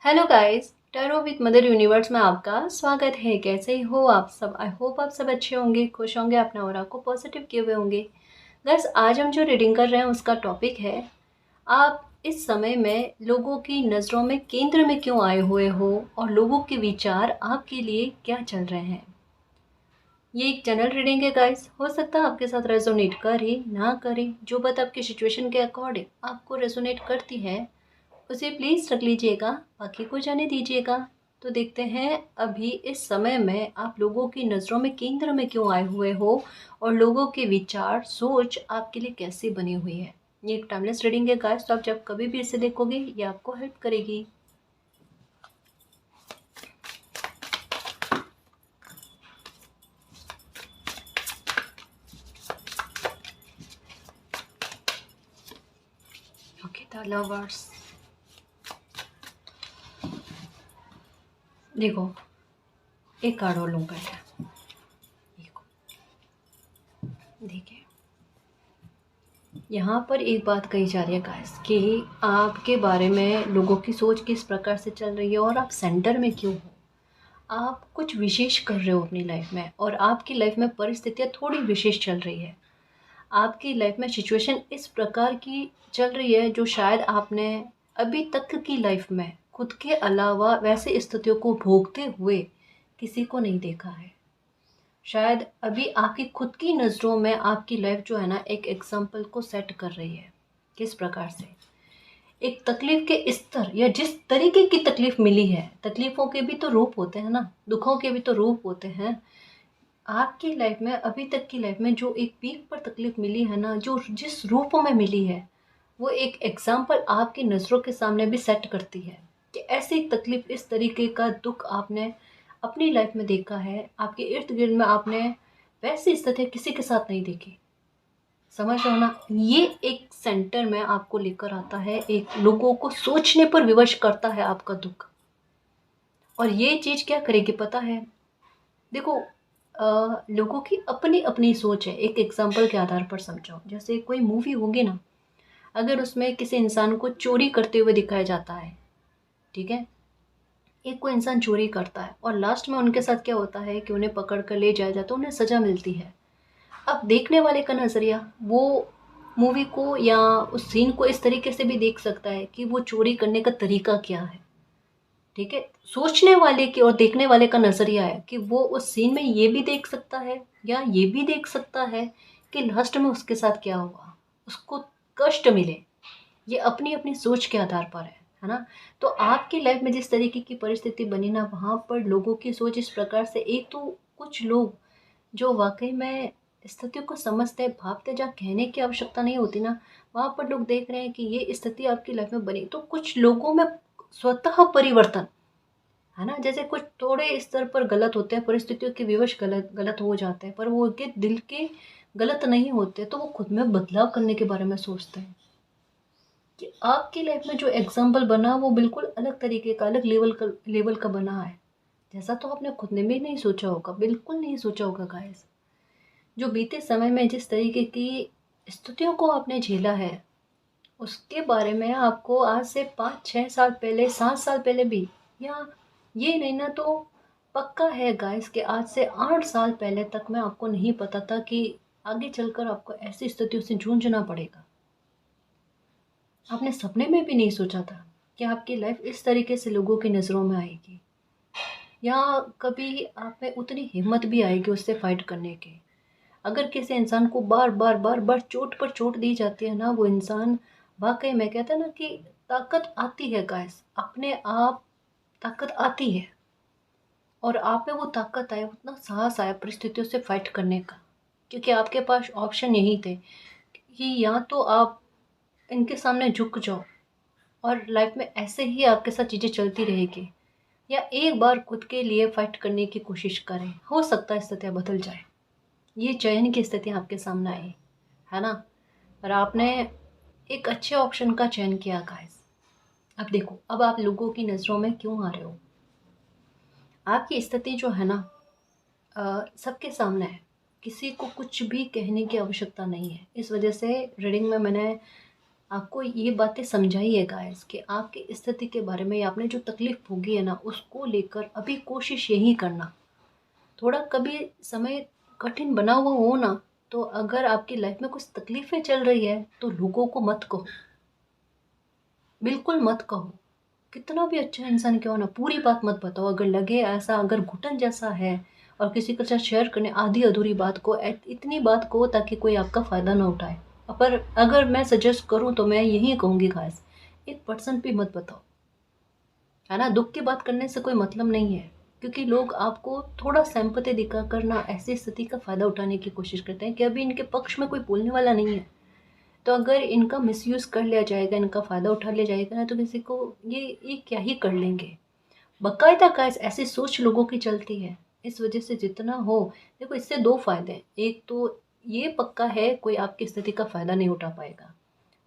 Hello guys, tarot with mother universe में आपका स्वागत है। कैसे हो आप सब? आई होप आप सब अच्छे होंगे, खुश होंगे, अपने ऑरा को पॉजिटिव किए हुए होंगे। गाइस, आज हम जो रीडिंग कर रहे हैं उसका टॉपिक है, आप इस समय में लोगों की नज़रों में केंद्र में क्यों आए हुए हो और लोगों के विचार आपके लिए क्या चल रहे हैं। ये एक जनरल रीडिंग है गाइस, हो सकता है आपके साथ रेजोनेट करे ना करे। जो बात आपकी सिचुएशन के अकॉर्डिंग आपको रेजोनेट करती है उसे प्लीज़ रख लीजिएगा, बाकी को जाने दीजिएगा। तो देखते हैं अभी इस समय में आप लोगों की नज़रों में केंद्र में क्यों आए हुए हो और लोगों के विचार सोच आपके लिए कैसे बनी हुई है। ये एक टाइमलेस रीडिंग है गाइस, तो आप जब कभी भी इसे देखोगे ये आपको हेल्प करेगी। ओके द लवर्स, देखो एक कार्ड और लूँ पहले। देखो, देखिए यहाँ पर एक बात कही जा रही है गाइस कि आपके बारे में लोगों की सोच किस प्रकार से चल रही है और आप सेंटर में क्यों हो। आप कुछ विशेष कर रहे हो अपनी लाइफ में और आपकी लाइफ में परिस्थितियाँ थोड़ी विशेष चल रही है। आपकी लाइफ में सिचुएशन इस प्रकार की चल रही है जो शायद आपने अभी तक की लाइफ में खुद के अलावा वैसे स्थितियों को भोगते हुए किसी को नहीं देखा है। शायद अभी आपकी खुद की नज़रों में आपकी लाइफ जो है ना एक एग्जाम्पल को सेट कर रही है। किस प्रकार से एक तकलीफ के स्तर या जिस तरीके की तकलीफ मिली है, तकलीफों के भी तो रूप होते हैं ना, दुखों के भी तो रूप होते हैं। आपकी लाइफ में अभी तक की लाइफ में जो एक पीक पर तकलीफ मिली है ना, जो जिस रूपों में मिली है, वो एक एग्जाम्पल आपकी नज़रों के सामने भी सेट करती है कि ऐसी तकलीफ, इस तरीके का दुख आपने अपनी लाइफ में देखा है। आपके इर्द गिर्द में आपने वैसी स्थिति किसी के साथ नहीं देखी। समझ रहे हो ना? ये एक सेंटर में आपको लेकर आता है, एक लोगों को सोचने पर विवश करता है आपका दुख। और ये चीज़ क्या करेगी पता है? देखो, लोगों की अपनी अपनी सोच है। एक एग्जाम्पल के आधार पर समझाओ, जैसे कोई मूवी होगी ना, अगर उसमें किसी इंसान को चोरी करते हुए दिखाया जाता है, ठीक है, एक कोई इंसान चोरी करता है और लास्ट में उनके साथ क्या होता है कि उन्हें पकड़ कर ले जाया जाता है, उन्हें सज़ा मिलती है। अब देखने वाले का नज़रिया वो मूवी को या उस सीन को इस तरीके से भी देख सकता है कि वो चोरी करने का तरीका क्या है। ठीक है, सोचने वाले की और देखने वाले का नज़रिया है कि वो उस सीन में ये भी देख सकता है या ये भी देख सकता है कि लास्ट में उसके साथ क्या हुआ, उसको कष्ट मिले। ये अपनी अपनी सोच के आधार पर है ना? तो आपकी लाइफ में जिस तरीके की परिस्थिति बनी ना, वहाँ पर लोगों की सोच इस प्रकार से, एक तो कुछ लोग जो वाक़ई में स्थिति को समझते हैं, भापते, जहाँ कहने की आवश्यकता नहीं होती ना, वहाँ पर लोग देख रहे हैं कि ये स्थिति आपकी लाइफ में बनी, तो कुछ लोगों में स्वतः परिवर्तन, है ना? जैसे कुछ थोड़े स्तर पर गलत होते हैं, परिस्थितियों के विवश गलत गलत हो जाते हैं, पर वो उनके दिल के गलत नहीं होते, तो वो खुद में बदलाव करने के बारे में सोचते हैं। कि आपकी लाइफ में जो एग्ज़ाम्पल बना वो बिल्कुल अलग तरीके का, अलग लेवल का बना है। जैसा तो आपने खुद ने भी नहीं सोचा होगा, बिल्कुल नहीं सोचा होगा गाइस। जो बीते समय में जिस तरीके की स्थितियों को आपने झेला है, उसके बारे में आपको आज से 5-6 साल पहले, 7 साल पहले भी, या ये नहीं ना तो पक्का है गाइस कि आज से 8 साल पहले तक में आपको नहीं पता था कि आगे चलकर आपको ऐसी स्थितियों से जूझना पड़ेगा। आपने सपने में भी नहीं सोचा था कि आपकी लाइफ इस तरीके से लोगों की नज़रों में आएगी, या कभी आप में उतनी हिम्मत भी आएगी उससे फाइट करने की। अगर किसी इंसान को बार बार बार बार चोट पर चोट दी जाती है ना, वो इंसान वाकई में कहता है ना कि ताकत आती है गाइस, अपने आप ताकत आती है। और आप में वो ताकत आया, उतना साहस आया परिस्थितियों से फाइट करने का, क्योंकि आपके पास ऑप्शन यही थे कि या तो आप इनके सामने झुक जाओ और लाइफ में ऐसे ही आपके साथ चीज़ें चलती रहेगी, या एक बार खुद के लिए फाइट करने की कोशिश करें। हो सकता है स्थितियाँ बदल जाए। ये चयन की स्थिति आपके सामने आई है ना, और आपने एक अच्छे ऑप्शन का चयन किया गाइस। अब देखो, अब आप लोगों की नज़रों में क्यों आ रहे हो। आपकी स्थिति जो है ना, सबके सामने है, किसी को कुछ भी कहने की आवश्यकता नहीं है। इस वजह से रीडिंग में मैंने आपको ये बातें समझाइए गाइस कि आपकी स्थिति के बारे में आपने जो तकलीफ़ भोगी है ना, उसको लेकर अभी कोशिश यही करना। थोड़ा कभी समय कठिन बना हुआ हो ना, तो अगर आपकी लाइफ में कुछ तकलीफ़ें चल रही है तो लोगों को मत कहो, बिल्कुल मत कहो। कितना भी अच्छा इंसान क्यों ना, पूरी बात मत बताओ। अगर लगे ऐसा, अगर घुटन जैसा है और किसी के साथ शेयर करने, आधी अधूरी बात को इतनी बात को ताकि कोई आपका फ़ायदा ना उठाए। पर अगर मैं सजेस्ट करूँ तो मैं यही कहूँगी खास, 1% भी मत बताओ, है ना। दुख की बात करने से कोई मतलब नहीं है, क्योंकि लोग आपको थोड़ा सिंपैथी दिखाकर ना ऐसी स्थिति का फ़ायदा उठाने की कोशिश करते हैं कि अभी इनके पक्ष में कोई बोलने वाला नहीं है। तो अगर इनका मिसयूज़ कर लिया जाएगा, इनका फ़ायदा उठा लिया जाएगा ना, तो किसी को ये क्या ही कर लेंगे। बाकायदा गाइस ऐसी सोच लोगों की चलती है। इस वजह से जितना हो, देखो इससे 2 फ़ायदे हैं। एक तो ये पक्का है कोई आपकी स्थिति का फ़ायदा नहीं उठा पाएगा।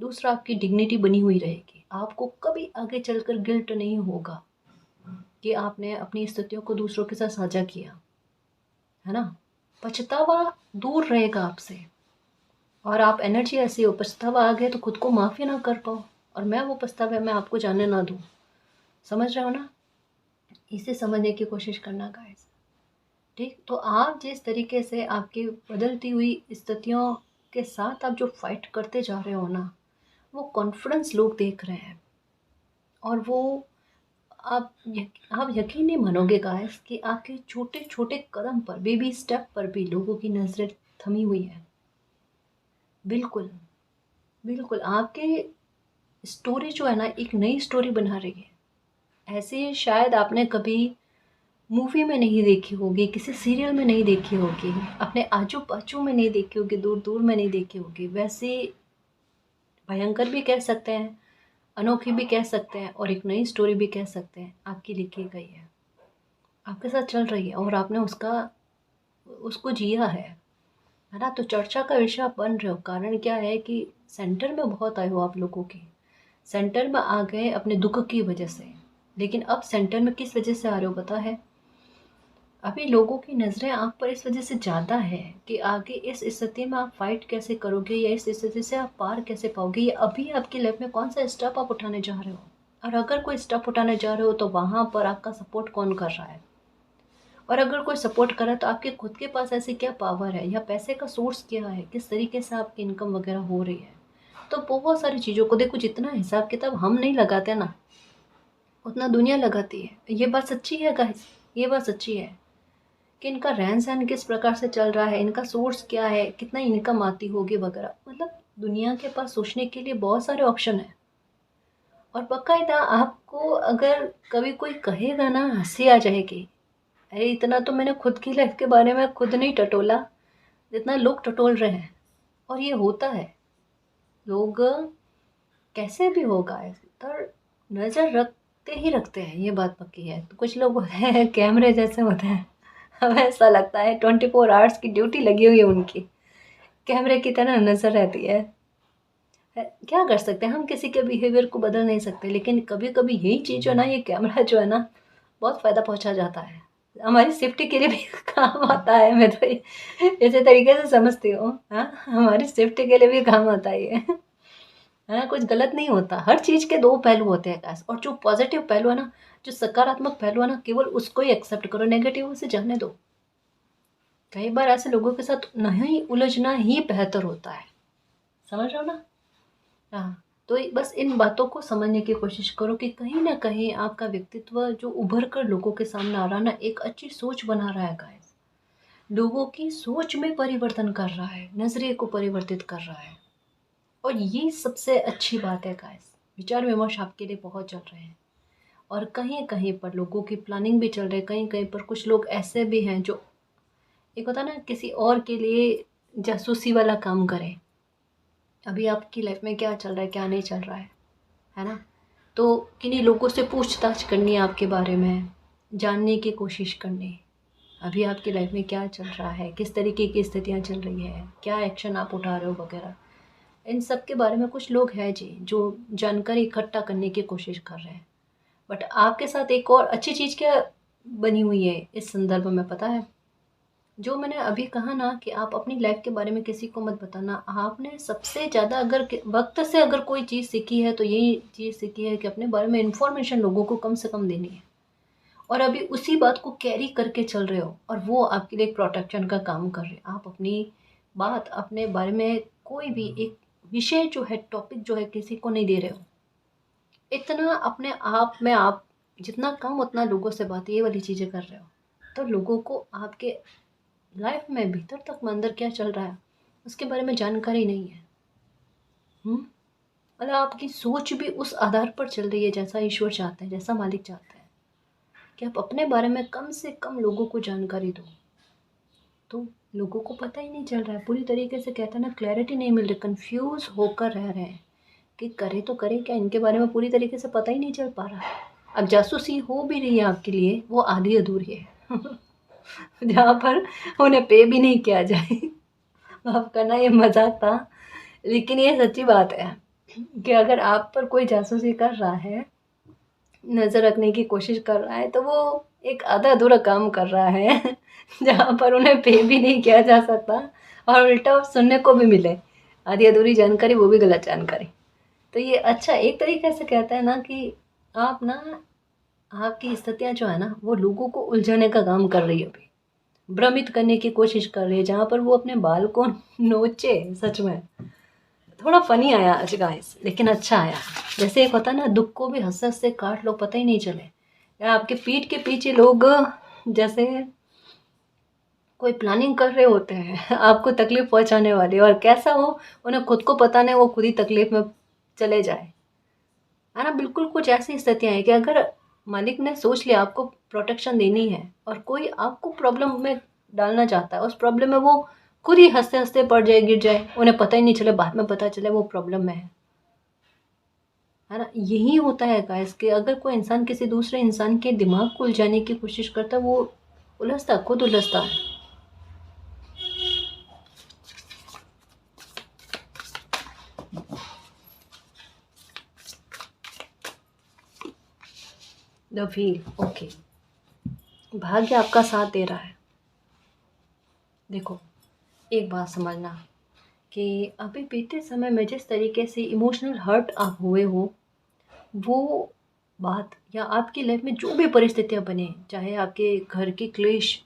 दूसरा, आपकी डिग्निटी बनी हुई रहेगी। आपको कभी आगे चलकर गिल्ट नहीं होगा कि आपने अपनी स्थितियों को दूसरों के साथ साझा किया, है ना। पछतावा दूर रहेगा आपसे। और आप एनर्जी ऐसी हो, पछतावा आ गया तो खुद को माफ़ी ना कर पाओ और मैं वो पछतावे में आपको जाने ना दूँ। समझ रहे हो ना? इसे समझने की कोशिश करना गाइस। ठीक, तो आप जिस तरीके से आपकी बदलती हुई स्थितियों के साथ आप जो फाइट करते जा रहे हो ना, वो कॉन्फिडेंस लोग देख रहे हैं। और वो आप यकीन नहीं मानोगे गाइस कि आपके छोटे छोटे कदम पर, बेबी स्टेप पर भी लोगों की नज़रें थमी हुई है। बिल्कुल, बिल्कुल आपके स्टोरी जो है ना, एक नई स्टोरी बना रही है। ऐसे शायद आपने कभी मूवी में नहीं देखी होगी, किसी सीरियल में नहीं देखी होगी, अपने आजू-बाजू में नहीं देखी होगी, दूर-दूर में नहीं देखी होगी। वैसे भयंकर भी कह सकते हैं, अनोखी भी कह सकते हैं और एक नई स्टोरी भी कह सकते हैं, आपकी लिखी गई है। आपके साथ चल रही है और आपने उसको जिया है ना? तो चर्चा का विषय आप बन रहे हो। कारण क्या है कि सेंटर में बहुत आए हो आप लोगों के। सेंटर में आ गए अपने दुःख की वजह से। लेकिन अब सेंटर में किस वजह से आ रहे हो पता है? अभी लोगों की नज़रें आप पर इस वजह से ज़्यादा है कि आगे इस स्थिति में आप फाइट कैसे करोगे या इस स्थिति से आप पार कैसे पाओगे, या अभी आपकी लाइफ में कौन सा स्टेप आप उठाने जा रहे हो। और अगर कोई स्टेप उठाने जा रहे हो तो वहाँ पर आपका सपोर्ट कौन कर रहा है, और अगर कोई सपोर्ट कर रहा है तो आपके खुद के पास ऐसी क्या पावर है या पैसे का सोर्स क्या है, किस तरीके से आपकी इनकम वगैरह हो रही है। तो बहुत सारी चीज़ों को देखो, जितना हिसाब किताब हम नहीं लगाते ना, उतना दुनिया लगाती है। ये बात सच्ची है गाइस, ये बात सच्ची है कि इनका रहन-सहन किस प्रकार से चल रहा है, इनका सोर्स क्या है, कितना इनकम आती होगी वगैरह। मतलब दुनिया के पास सोचने के लिए बहुत सारे ऑप्शन हैं। और बाकायदा आपको अगर कभी कोई कहेगा ना, हँसी आ जाएगी। अरे इतना तो मैंने खुद की लाइफ के बारे में खुद नहीं टटोला, जितना लोग टटोल रहे हैं। और ये होता है। लोग कैसे भी होगा पर नज़र रखते ही रखते हैं, ये बात पक्की है। तो कुछ लोग हैं कैमरे जैसे होते हैं, हमें ऐसा लगता है 24 आवर्स की ड्यूटी लगी हुई है उनकी, कैमरे की तरह नज़र रहती है। क्या कर सकते हैं, हम किसी के बिहेवियर को बदल नहीं सकते, लेकिन कभी कभी यही चीज़ जो है ना, ये कैमरा जो है ना, बहुत फ़ायदा पहुंचा जाता है। हमारी सेफ्टी के लिए भी काम आता है, मैं तो इसी तरीके से समझती हूँ। हाँ, हमारी सेफ्टी के लिए भी काम आता है ये, है ना। कुछ गलत नहीं होता, हर चीज़ के दो पहलू होते हैं गाइस। और जो पॉजिटिव पहलू है ना, जो सकारात्मक पहलू है ना, केवल उसको ही एक्सेप्ट करो, नेगेटिव उसे जाने दो। कई बार ऐसे लोगों के साथ नहीं उलझना ही बेहतर होता है। समझ रहे हो ना? हाँ, तो बस इन बातों को समझने की कोशिश करो कि कहीं न कहीं आपका व्यक्तित्व जो उभर कर लोगों के सामने आ रहा है ना, एक अच्छी सोच बना रहा है गाइस। लोगों की सोच में परिवर्तन कर रहा है, नज़रिए को परिवर्तित कर रहा है। और ये सबसे अच्छी बात है गाइस। विचार विमर्श आपके लिए बहुत चल रहे हैं और कहीं-कहीं पर लोगों की प्लानिंग भी चल रही है, कहीं-कहीं पर कुछ लोग ऐसे भी हैं जो, एक होता है ना, किसी और के लिए जासूसी वाला काम करें। अभी आपकी लाइफ में क्या चल रहा है, क्या नहीं चल रहा है ना? तो किन्हीं लोगों से पूछताछ करनी है आपके बारे में, जानने की कोशिश करनी। अभी आपकी लाइफ में क्या चल रहा है, किस तरीके की स्थितियाँ चल रही है, क्या एक्शन आप उठा रहे हो वगैरह। इन सब के बारे में कुछ लोग हैं जी, जो जानकारी इकट्ठा करने की कोशिश कर रहे हैं। बट आपके साथ एक और अच्छी चीज़ क्या बनी हुई है इस संदर्भ में पता है? जो मैंने अभी कहा ना कि आप अपनी लाइफ के बारे में किसी को मत बताना। आपने सबसे ज़्यादा अगर वक्त से अगर कोई चीज़ सीखी है तो यही चीज़ सीखी है कि अपने बारे में इन्फॉर्मेशन लोगों को कम से कम देनी है। और अभी उसी बात को कैरी करके चल रहे हो और वो आपके लिए एक प्रोटेक्शन का काम कर रहे हैं। आप अपनी बात अपने बारे में कोई भी एक विषय जो है, टॉपिक जो है, किसी को नहीं दे रहे हो। इतना अपने आप में आप जितना कम उतना लोगों से बात ये वाली चीज़ें कर रहे हो, तो लोगों को आपके लाइफ में भीतर तक में अंदर क्या चल रहा है उसके बारे में जानकारी नहीं है। मतलब आपकी सोच भी उस आधार पर चल रही है जैसा ईश्वर चाहते हैं, जैसा मालिक चाहते हैं कि आप अपने बारे में कम से कम लोगों को जानकारी दो। तो लोगों को पता ही नहीं चल रहा है पूरी तरीके से, कहते हैं ना, क्लैरिटी नहीं मिल रही, कंफ्यूज होकर रह रहे हैं कि करे तो करे क्या, इनके बारे में पूरी तरीके से पता ही नहीं चल पा रहा। अब जासूसी हो भी रही है आपके लिए, वो आधी अधूरी है जहाँ पर उन्हें पे भी नहीं किया जाए। माफ़ करना, ये मजाक था, लेकिन ये सच्ची बात है कि अगर आप पर कोई जासूसी कर रहा है, नज़र रखने की कोशिश कर रहा है, तो वो एक आधा अधूरा काम कर रहा है जहाँ पर उन्हें पे भी नहीं किया जा सकता और उल्टा सुनने को भी मिले आधी अधूरी जानकारी, वो भी गलत जानकारी। तो ये अच्छा एक तरीके से कहता है ना कि आप ना, आपकी स्थितियाँ जो है ना वो लोगों को उलझाने का काम कर रही है, अभी भ्रमित करने की कोशिश कर रही है, जहाँ पर वो अपने बाल को नोचे। सच में थोड़ा फनी आया आज गाइस, लेकिन अच्छा आया। जैसे एक होता है ना, दुख को भी हंसते हंसते काट लो, पता ही नहीं चले। या आपके पीठ के पीछे लोग जैसे कोई प्लानिंग कर रहे होते हैं आपको तकलीफ पहुंचाने वाली, और कैसा हो उन्हें खुद को पता नहीं, वो खुद ही तकलीफ में चले जाए, है ना। बिल्कुल कुछ ऐसी स्थितियाँ हैं कि अगर मालिक ने सोच लिया आपको प्रोटेक्शन देनी है और कोई आपको प्रॉब्लम में डालना चाहता है, उस प्रॉब्लम में वो खुद ही हंसते हंसते पड़ जाए, गिर जाए, उन्हें पता ही नहीं चले, बाद में पता चले वो प्रॉब्लम में है ना। यही होता है गाइस कि अगर कोई इंसान किसी दूसरे इंसान के दिमाग को उलझाने की कोशिश करता है, वो उलझता, खुद उलझता है। The wheel, okay. भाग्य आपका साथ दे रहा है। देखो, एक बात समझना कि अभी बीते समय में जिस तरीके से इमोशनल हर्ट आप हुए हो, वो बात या आपकी लाइफ में जो भी परिस्थितियाँ बने, चाहे आपके घर के क्लेश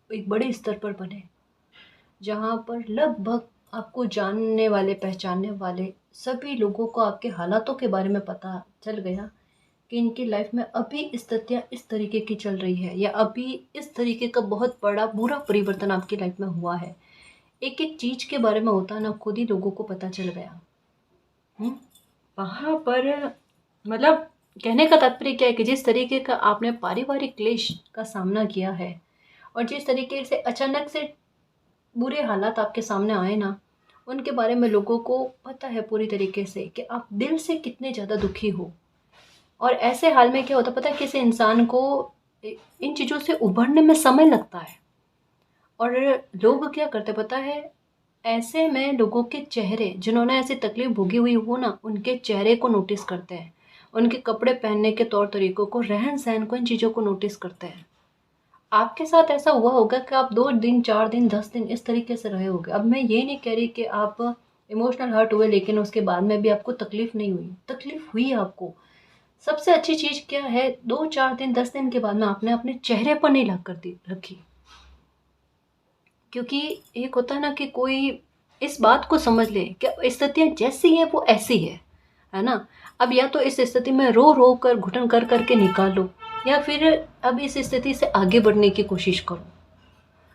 एक बड़े स्तर पर बने, जहाँ पर लगभग आपको जानने वाले, पहचानने वाले सभी लोगों को आपके हालातों के बारे में पता चल गया कि इनकी लाइफ में अभी स्थितियाँ इस तरीके की चल रही है, या अभी इस तरीके का बहुत बड़ा बुरा परिवर्तन आपकी लाइफ में हुआ है। एक एक चीज़ के बारे में होता है ना, खुद ही लोगों को पता चल गया। वहाँ पर मतलब कहने का तात्पर्य क्या है कि जिस तरीके का आपने पारिवारिक क्लेश का सामना किया है और जिस तरीके से अचानक से बुरे हालात आपके सामने आए ना, उनके बारे में लोगों को पता है पूरी तरीके से कि आप दिल से कितने ज़्यादा दुखी हो। और ऐसे हाल में क्या होता है पता है, किसी इंसान को इन चीज़ों से उभरने में समय लगता है। और लोग क्या करते पता है, ऐसे में लोगों के चेहरे, जिन्होंने ऐसी तकलीफ भोगी हुई हो ना, उनके चेहरे को नोटिस करते हैं, उनके कपड़े पहनने के तौर तरीकों को, रहन सहन को, इन चीज़ों को नोटिस करते हैं। आपके साथ ऐसा हुआ होगा कि आप 2 दिन, 4 दिन, 10 दिन इस तरीके से रहे होगे। अब मैं ये नहीं कह रही कि आप इमोशनल हर्ट हुए लेकिन उसके बाद में भी आपको तकलीफ नहीं हुई, तकलीफ हुई आपको। सबसे अच्छी चीज़ क्या है, 2, 4 दिन, 10 दिन के बाद में आपने अपने चेहरे पर नहीं ला कर दी रखी। क्योंकि एक होता है ना कि कोई इस बात को समझ ले कि स्थितियाँ जैसी हैं वो ऐसी है ना। अब या तो इस स्थिति में रो रो कर, घुटन कर करके निकाल लो, या फिर अब इस स्थिति से आगे बढ़ने की कोशिश करो।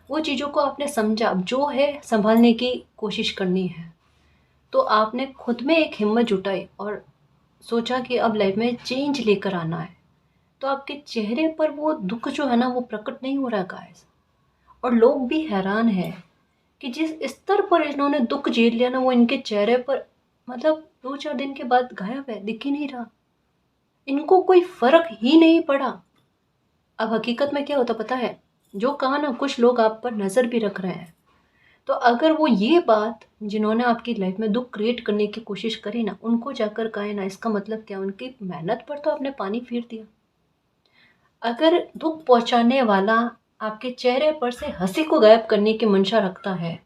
वो चीज़ों को आपने समझा, अब जो है संभालने की कोशिश करनी है, तो आपने खुद में एक हिम्मत जुटाई और सोचा कि अब लाइफ में चेंज लेकर आना है। तो आपके चेहरे पर वो दुख जो है ना वो प्रकट नहीं हो रहा गाइस। और लोग भी हैरान हैं कि जिस स्तर पर इन्होंने दुख झेल लिया ना, वो इनके चेहरे पर मतलब 2, 4 दिन के बाद गायब है, दिख ही नहीं रहा। इनको कोई फर्क ही नहीं पड़ा। अब हकीकत में क्या होता पता है, जो कहा ना, कुछ लोग आप पर नज़र भी रख रहे हैं। तो अगर वो ये बात जिन्होंने आपकी लाइफ में दुख क्रिएट करने की कोशिश करी ना, उनको जाकर कहे ना, इसका मतलब क्या, उनकी मेहनत पर तो आपने पानी फेर दिया। अगर दुख पहुंचाने वाला आपके चेहरे पर से हंसी को गायब करने की मंशा रखता है,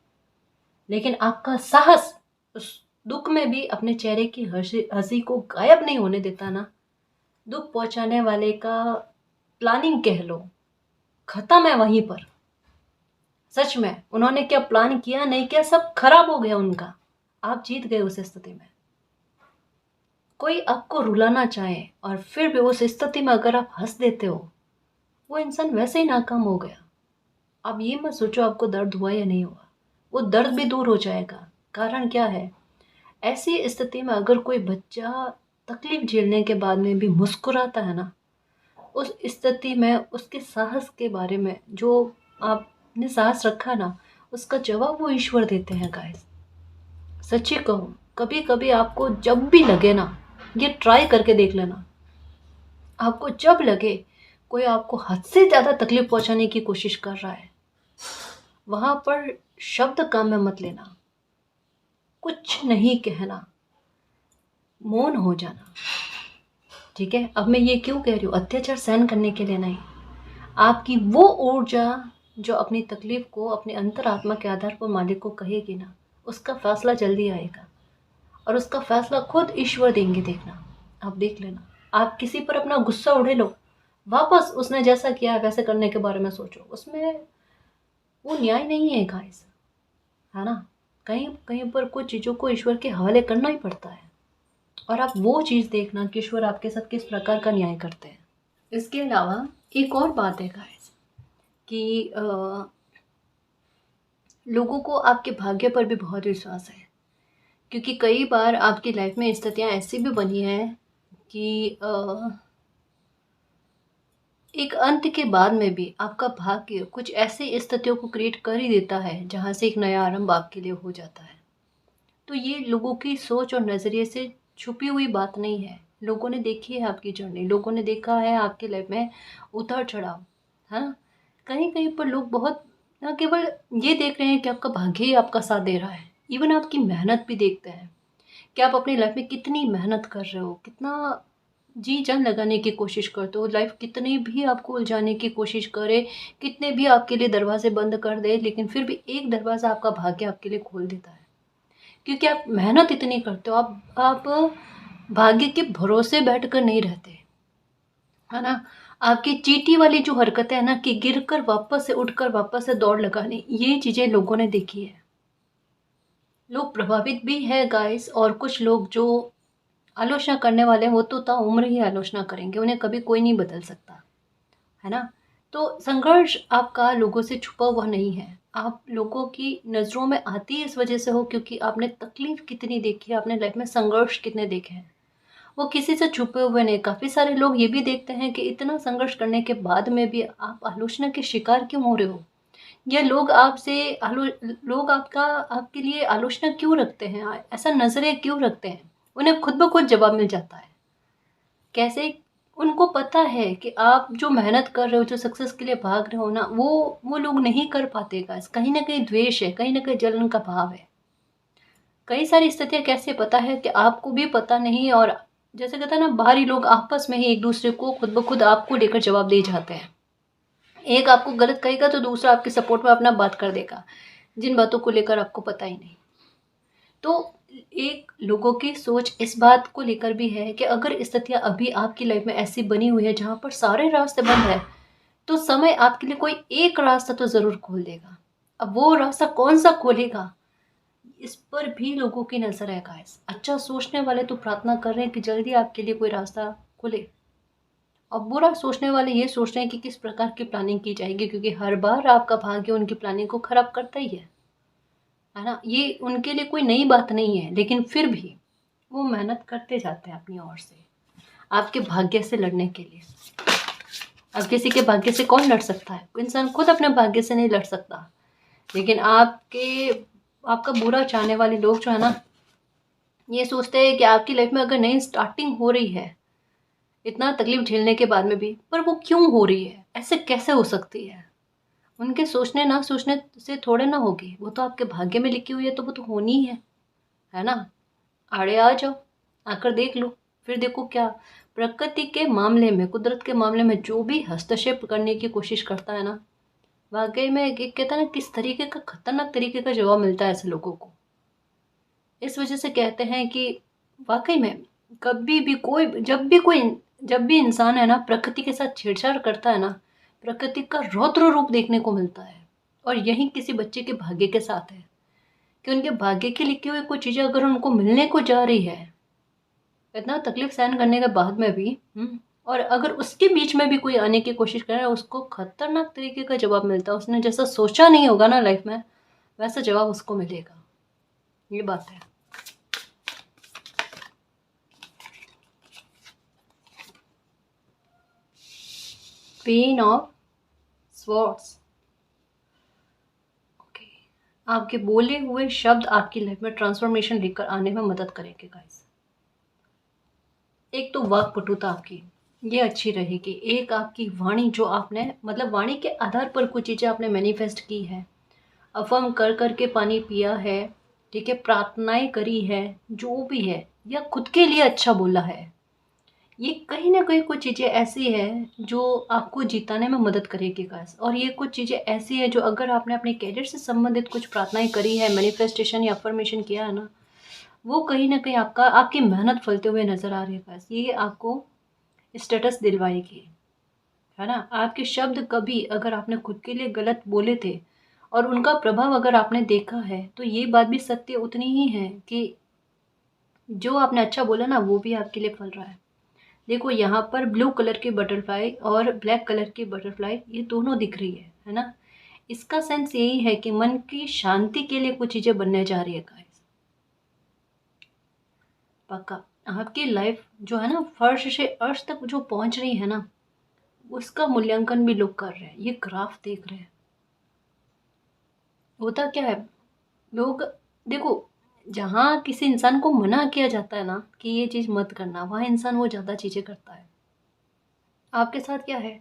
लेकिन आपका साहस उस दुख में भी अपने चेहरे की हंसी हंसी को गायब नहीं होने देता ना। दुख पहुंचाने वाले का प्लानिंग कह लो, खत्म है वहीं पर। सच में उन्होंने क्या प्लान किया नहीं किया, सब खराब हो गया उनका। आप जीत गए उस स्थिति में। कोई आपको रुलाना चाहे और फिर भी उस स्थिति में अगर आप हंस देते हो, वो इंसान वैसे ही नाकाम हो गया। अब ये मत सोचो आपको दर्द हुआ या नहीं हुआ, वो दर्द भी दूर हो जाएगा। कारण क्या है, ऐसी स्थिति में अगर कोई बच्चा तकलीफ झेलने के बाद में भी मुस्कुराता है ना, उस स्थिति में उसके साहस के बारे में जो आपने साहस रखा ना, उसका जवाब वो ईश्वर देते हैं गाइस। सच्ची कहूँ, कभी कभी आपको जब भी लगे ना, ये ट्राई करके देख लेना, आपको जब लगे कोई आपको हद से ज़्यादा तकलीफ पहुंचाने की कोशिश कर रहा है, वहां पर शब्द काम में मत लेना, कुछ नहीं कहना, मौन हो जाना। ठीक है, अब मैं ये क्यों कह रही हूँ, अत्याचार सहन करने के लिए नहीं। आपकी वो ऊर्जा जो अपनी तकलीफ को अपने अंतरात्मा के आधार पर मालिक को कहेगी ना, उसका फैसला जल्दी आएगा और उसका फैसला खुद ईश्वर देंगे। देखना, आप देख लेना। आप किसी पर अपना गुस्सा उड़े लो, वापस उसने जैसा किया वैसे करने के बारे में सोचो, उसमें वो न्याय नहीं है गाइस, है ना। कहीं कहीं पर कुछ चीज़ों को ईश्वर के हवाले करना ही पड़ता है, और आप वो चीज़ देखना कि ईश्वर आपके साथ किस प्रकार का न्याय करते हैं। इसके अलावा एक और बात है गाइस कि लोगों को आपके भाग्य पर भी बहुत विश्वास है, क्योंकि कई बार आपकी लाइफ में स्थितियाँ ऐसी भी बनी हैं कि एक अंत के बाद में भी आपका भाग्य कुछ ऐसी स्थितियों को क्रिएट कर ही देता है जहाँ से एक नया आरंभ आपके लिए हो जाता है। तो ये लोगों की सोच और नज़रिए से छुपी हुई बात नहीं है। लोगों ने देखी है आपकी जर्नी, लोगों ने देखा है आपकी लाइफ में उतार चढ़ाव, हाँ। कहीं कहीं पर लोग बहुत ना केवल ये देख रहे हैं कि आपका भाग्य ही आपका साथ दे रहा है, इवन आपकी मेहनत भी देखते हैं कि आप अपनी लाइफ में कितनी मेहनत कर रहे हो, कितना जी जान लगाने की कोशिश करते हो। लाइफ कितनी भी आपको उलझाने की कोशिश करे, कितने भी आपके लिए दरवाजे बंद कर दे, लेकिन फिर भी एक दरवाज़ा आपका भाग्य आपके लिए खोल देता है, क्योंकि आप मेहनत इतनी करते हो। आप भाग्य के भरोसे बैठकर नहीं रहते, है ना। आपकी चींटी वाली जो हरकतें है ना, कि गिरकर वापस से उठकर वापस से दौड़ लगानी, ये चीज़ें लोगों ने देखी है। लोग प्रभावित भी है गाइस, और कुछ लोग जो आलोचना करने वाले हैं वो तो ताउम्र ही आलोचना करेंगे, उन्हें कभी कोई नहीं बदल सकता, है ना। तो संघर्ष आपका लोगों से छुपा हुआ नहीं है, आप लोगों की नज़रों में आती इस वजह से हो क्योंकि आपने तकलीफ कितनी देखी है, आपने लाइफ में संघर्ष कितने देखे हैं। वो किसी से छुपे हुए नहीं। काफ़ी सारे लोग ये भी देखते हैं कि इतना संघर्ष करने के बाद में भी आप आलोचना के शिकार क्यों हो रहे हो, या लोग आपसे लोग आपके लिए आलोचना क्यों रखते हैं, ऐसा नज़रिया क्यों रखते हैं। उन्हें खुद ब खुद जवाब मिल जाता है। कैसे? उनको पता है कि आप जो मेहनत कर रहे हो, जो सक्सेस के लिए भाग रहे हो ना, वो लोग नहीं कर पाते गाइस। कहीं न कहीं द्वेष है, कहीं न कहीं जलन का भाव है। कई सारी स्थितियाँ कैसे पता है कि आपको भी पता नहीं, और जैसे कहते हैं ना, बाहरी लोग आपस में ही एक दूसरे को खुद ब खुद आपको लेकर जवाब दे जाते हैं। एक आपको गलत कहेगा तो दूसरा आपके सपोर्ट में अपना बात कर देगा, जिन बातों को लेकर आपको पता ही नहीं। तो एक लोगों की सोच इस बात को लेकर भी है कि अगर स्थितियाँ अभी आपकी लाइफ में ऐसी बनी हुई है जहाँ पर सारे रास्ते बंद हैं, तो समय आपके लिए कोई एक रास्ता तो ज़रूर खोल देगा। अब वो रास्ता कौन सा खोलेगा, इस पर भी लोगों की नज़र है गाइस। अच्छा सोचने वाले तो प्रार्थना कर रहे हैं कि जल्दी आपके लिए कोई रास्ता खुले, और बुरा सोचने वाले ये सोच रहे हैं कि किस प्रकार की प्लानिंग की जाएगी, क्योंकि हर बार आपका भाग्य उनकी प्लानिंग को खराब करता ही है ना। ये उनके लिए कोई नई बात नहीं है, लेकिन फिर भी वो मेहनत करते जाते हैं अपनी ओर से आपके भाग्य से लड़ने के लिए। अब किसी के भाग्य से कौन लड़ सकता है, इंसान खुद अपने भाग्य से नहीं लड़ सकता, लेकिन आपका बुरा चाहने वाले लोग जो है ना, ये सोचते हैं कि आपकी लाइफ में अगर नई स्टार्टिंग हो रही है, इतना तकलीफ झेलने के बाद में भी, पर वो क्यों हो रही है, ऐसे कैसे हो सकती है। उनके सोचने ना सोचने से थोड़े ना होगी, वो तो आपके भाग्य में लिखी हुई है, तो वो तो होनी ही है ना। आड़े आ जाओ, आकर देख लो, फिर देखो क्या प्रकृति के मामले में, कुदरत के मामले में जो भी हस्तक्षेप करने की कोशिश करता है ना, वाक़ई में एक कहते हैं ना किस तरीके का खतरनाक तरीके का जवाब मिलता है ऐसे लोगों को। इस वज़ह से कहते हैं कि वाक़ई में कभी भी जब भी इंसान है ना प्रकृति के साथ छेड़छाड़ करता है ना, प्रकृति का रौद्र रूप देखने को मिलता है। और यही किसी बच्चे के भाग्य के साथ है कि उनके भाग्य की लिखी हुई कोई चीज़ें अगर उनको मिलने को जा रही है, इतना तकलीफ़ सहन करने के बाद में भी और अगर उसके बीच में भी कोई आने की कोशिश करे, उसको खतरनाक तरीके का जवाब मिलता है। उसने जैसा सोचा नहीं होगा ना लाइफ़ में, वैसा जवाब उसको मिलेगा। ये बात है। Queen of swords. ओके, आपके बोले हुए शब्द आपकी लाइफ में ट्रांसफॉर्मेशन लेकर आने में मदद करेंगे गाइस। एक तो वाक्पटुता आपकी ये अच्छी रहेगी। एक आपकी वाणी जो आपने मतलब वाणी के आधार पर कुछ चीज़ें आपने मैनिफेस्ट की है, अफर्म कर कर के पानी पिया है, ठीक है, प्रार्थनाएं करी है, जो भी है, या खुद के लिए अच्छा बोला है, ये कहीं ना कहीं कुछ चीज़ें ऐसी है जो आपको जिताने में मदद करेगी गाइस। और ये कुछ चीज़ें ऐसी है जो अगर आपने अपने कैरियर से संबंधित कुछ प्रार्थनाएं करी है, मैनिफेस्टेशन या अफर्मेशन किया है ना, वो कहीं ना कहीं आपकी मेहनत फलते हुए नजर आ रही है गाइस। ये आपको स्टेटस दिलवाएगी, है ना। आपके शब्द कभी अगर आपने खुद के लिए गलत बोले थे और उनका प्रभाव अगर आपने देखा है, तो ये बात भी सत्य उतनी ही है कि जो आपने अच्छा बोला ना वो भी आपके लिए फल रहा है। देखो यहाँ पर ब्लू कलर की बटरफ्लाई और ब्लैक कलर की बटरफ्लाई ये दोनों दिख रही है ना। इसका सेंस यही है कि मन की शांति के लिए कुछ चीज़ें बनने जा रही है गाइस। पक्का आपकी लाइफ जो है ना फर्श से अर्श तक जो पहुंच रही है ना, उसका मूल्यांकन भी लोग कर रहे हैं। ये ग्राफ देख रहे हैं। होता क्या है, लोग देखो, जहाँ किसी इंसान को मना किया जाता है ना कि ये चीज़ मत करना, वहाँ इंसान वो ज़्यादा चीज़ें करता है। आपके साथ क्या है,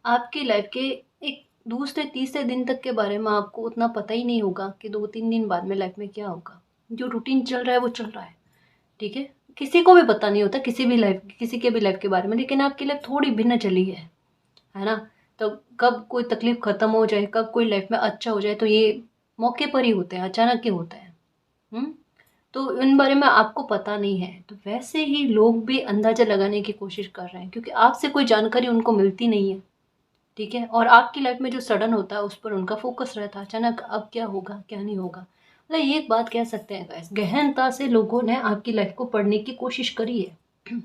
आपकी लाइफ के एक दूसरे तीसरे दिन तक के बारे में आपको उतना पता ही नहीं होगा कि 2-3 दिन बाद में लाइफ में क्या होगा। जो रूटीन चल रहा है वो चल रहा है, ठीक है। किसी को भी पता नहीं होता किसी के भी लाइफ के बारे में, लेकिन आपकी लाइफ थोड़ी भिन्न चली है ना। तो कब कोई तकलीफ खत्म हो जाए, कब कोई लाइफ में अच्छा हो जाए, तो ये मौके पर ही होते हैं, अचानक ही होता है। हम्म तो इन बारे में आपको पता नहीं है, तो वैसे ही लोग भी अंदाजा लगाने की कोशिश कर रहे हैं क्योंकि आपसे कोई जानकारी उनको मिलती नहीं है, ठीक है। और आपकी लाइफ में जो सडन होता है उस पर उनका फोकस रहता है, अचानक अब क्या होगा क्या नहीं होगा। मतलब ये एक बात कह सकते हैं गाइस, गहनता से लोगों ने आपकी लाइफ को पढ़ने की कोशिश करी है।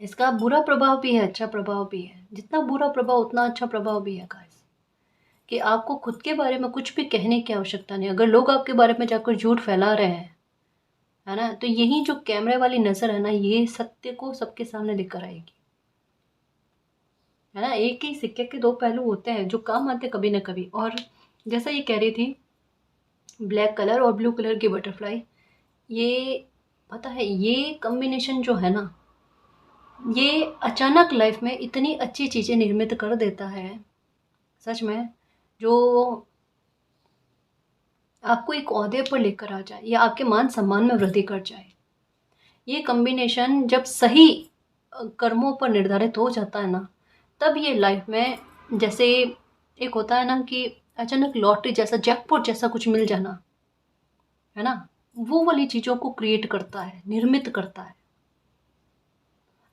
इसका बुरा प्रभाव भी है, अच्छा प्रभाव भी है। जितना बुरा प्रभाव उतना अच्छा प्रभाव भी है गाइस, कि आपको खुद के बारे में कुछ भी कहने की आवश्यकता नहीं। अगर लोग आपके बारे में जाकर झूठ फैला रहे हैं, है ना, तो यही जो कैमरे वाली नज़र है ना, ये सत्य को सबके सामने लेकर आएगी, है ना। एक ही सिक्के के दो पहलू होते हैं जो काम आते हैं कभी ना कभी। और जैसा ये कह रही थी, ब्लैक कलर और ब्लू कलर की बटरफ्लाई, ये पता है ये कॉम्बिनेशन जो है ना, ये अचानक लाइफ में इतनी अच्छी चीज़ें निर्मित कर देता है सच में, जो आपको एक ओहदे पर लेकर आ जाए या आपके मान सम्मान में वृद्धि कर जाए। ये कॉम्बिनेशन जब सही कर्मों पर निर्धारित हो जाता है ना, तब ये लाइफ में जैसे एक होता है ना कि अचानक लॉटरी जैसा, जैकपॉट जैसा कुछ मिल जाना, है ना, वो वाली चीज़ों को क्रिएट करता है, निर्मित करता है।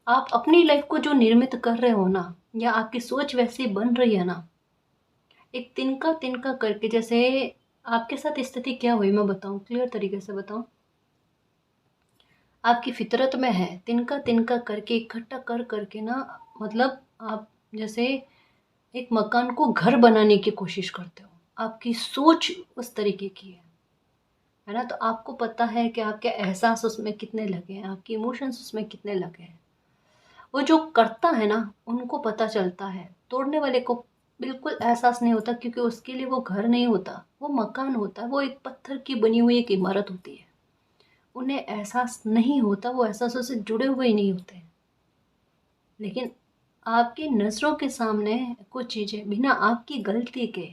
आप अपनी लाइफ को जो निर्मित कर रहे हो ना, या आपकी सोच वैसी बन रही है ना, एक तिनका तिनका करके, जैसे आपके साथ स्थिति क्या हुई मैं बताऊं, क्लियर तरीके से बताऊं। आपकी फितरत में है तिनका तिनका करके इकट्ठा कर करके ना, मतलब आप जैसे एक मकान को घर बनाने की कोशिश करते हो। आपकी सोच उस तरीके की है ना। तो आपको पता है कि आपके एहसास उसमें कितने लगे हैं, आपके इमोशंस उसमें कितने लगे हैं। वो जो करता है ना उनको पता चलता है, तोड़ने वाले को बिल्कुल एहसास नहीं होता, क्योंकि उसके लिए वो घर नहीं होता, वो मकान होता है, वो एक पत्थर की बनी हुई एक इमारत होती है। उन्हें एहसास नहीं होता, वो एहसासों से जुड़े हुए ही नहीं होते। लेकिन आपकी नज़रों के सामने कुछ चीज़ें बिना आपकी गलती के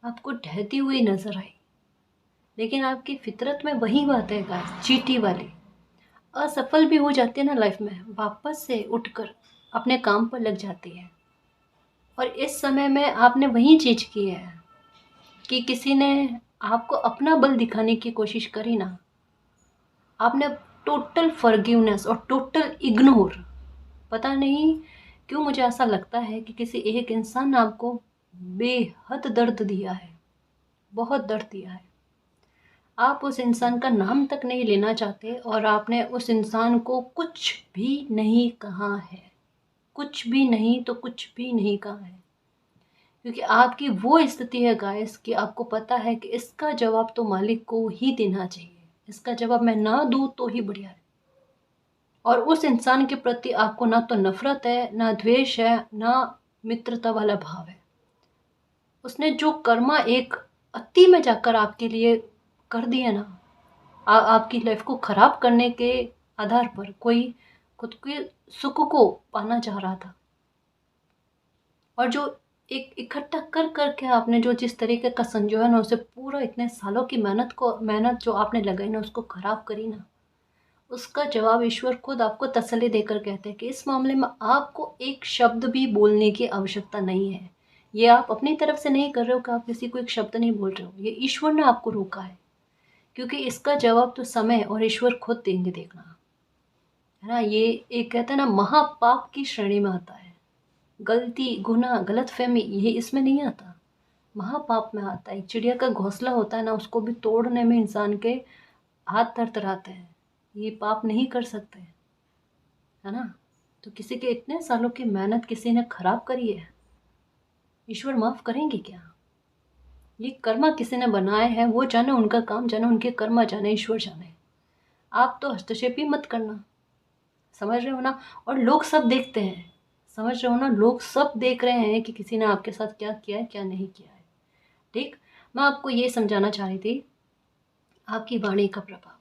आपको ढहती हुई नज़र आई, लेकिन आपकी फितरत में वही बात है गाइस, चीटी वाली। असफल भी हो जाती है ना लाइफ में, वापस से उठकर अपने काम पर लग जाती है। और इस समय में आपने वही चीज़ की है कि किसी ने आपको अपना बल दिखाने की कोशिश करी ना, आपने टोटल फॉरगिवनेस और टोटल इग्नोर। पता नहीं क्यों मुझे ऐसा लगता है कि किसी एक इंसान ने आपको बेहद दर्द दिया है, बहुत दर्द दिया है। आप उस इंसान का नाम तक नहीं लेना चाहते और आपने उस इंसान को कुछ भी नहीं कहा है, कुछ भी नहीं तो कुछ भी नहीं कहा है, क्योंकि आपकी वो स्थिति है गाइस कि आपको पता है कि इसका जवाब तो मालिक को ही देना चाहिए, इसका जवाब मैं ना दूँ तो ही बढ़िया है। और उस इंसान के प्रति आपको ना तो नफ़रत है, ना द्वेष है, ना मित्रता वाला भाव है। उसने जो कर्मा एक अति में जाकर आपके लिए कर दिए ना, आपकी लाइफ को ख़राब करने के आधार पर कोई खुद के सुख को पाना चाह रहा था, और जो एक इकट्ठा कर कर के आपने जो जिस तरीके का संजोया ना, उसे पूरा इतने सालों की मेहनत जो आपने लगाई ना, उसको ख़राब करी ना, उसका जवाब ईश्वर खुद आपको तसल्ली देकर कहते हैं कि इस मामले में आपको एक शब्द भी बोलने की आवश्यकता नहीं है। ये आप अपनी तरफ से नहीं कर रहे हो कि आप किसी को एक शब्द नहीं बोल रहे हो, ये ईश्वर ने आपको रोका है, क्योंकि इसका जवाब तो समय और ईश्वर खुद देंगे, देखना है ना। ये एक कहते हैं ना, महापाप की श्रेणी में आता है। गलती, गुनाह, गलतफहमी ये इसमें नहीं आता, महापाप में आता है। एक चिड़िया का घोंसला होता है ना, उसको भी तोड़ने में इंसान के हाथ थरथराते हैं, ये पाप नहीं कर सकते, है ना। तो किसी के इतने सालों की मेहनत किसी ने खराब करी है, ईश्वर माफ़ करेंगे क्या? ये कर्मा किसी ने बनाए हैं, वो जाने, उनका काम जाने, उनके कर्मा जाने, ईश्वर जाने। आप तो हस्तक्षेप ही मत करना, समझ रहे हो ना। और लोग सब देखते हैं, समझ रहे हो ना, लोग सब देख रहे हैं कि किसी ने आपके साथ क्या किया है, क्या नहीं किया है। ठीक, मैं आपको ये समझाना चाह रही थी, आपकी वाणी का प्रभाव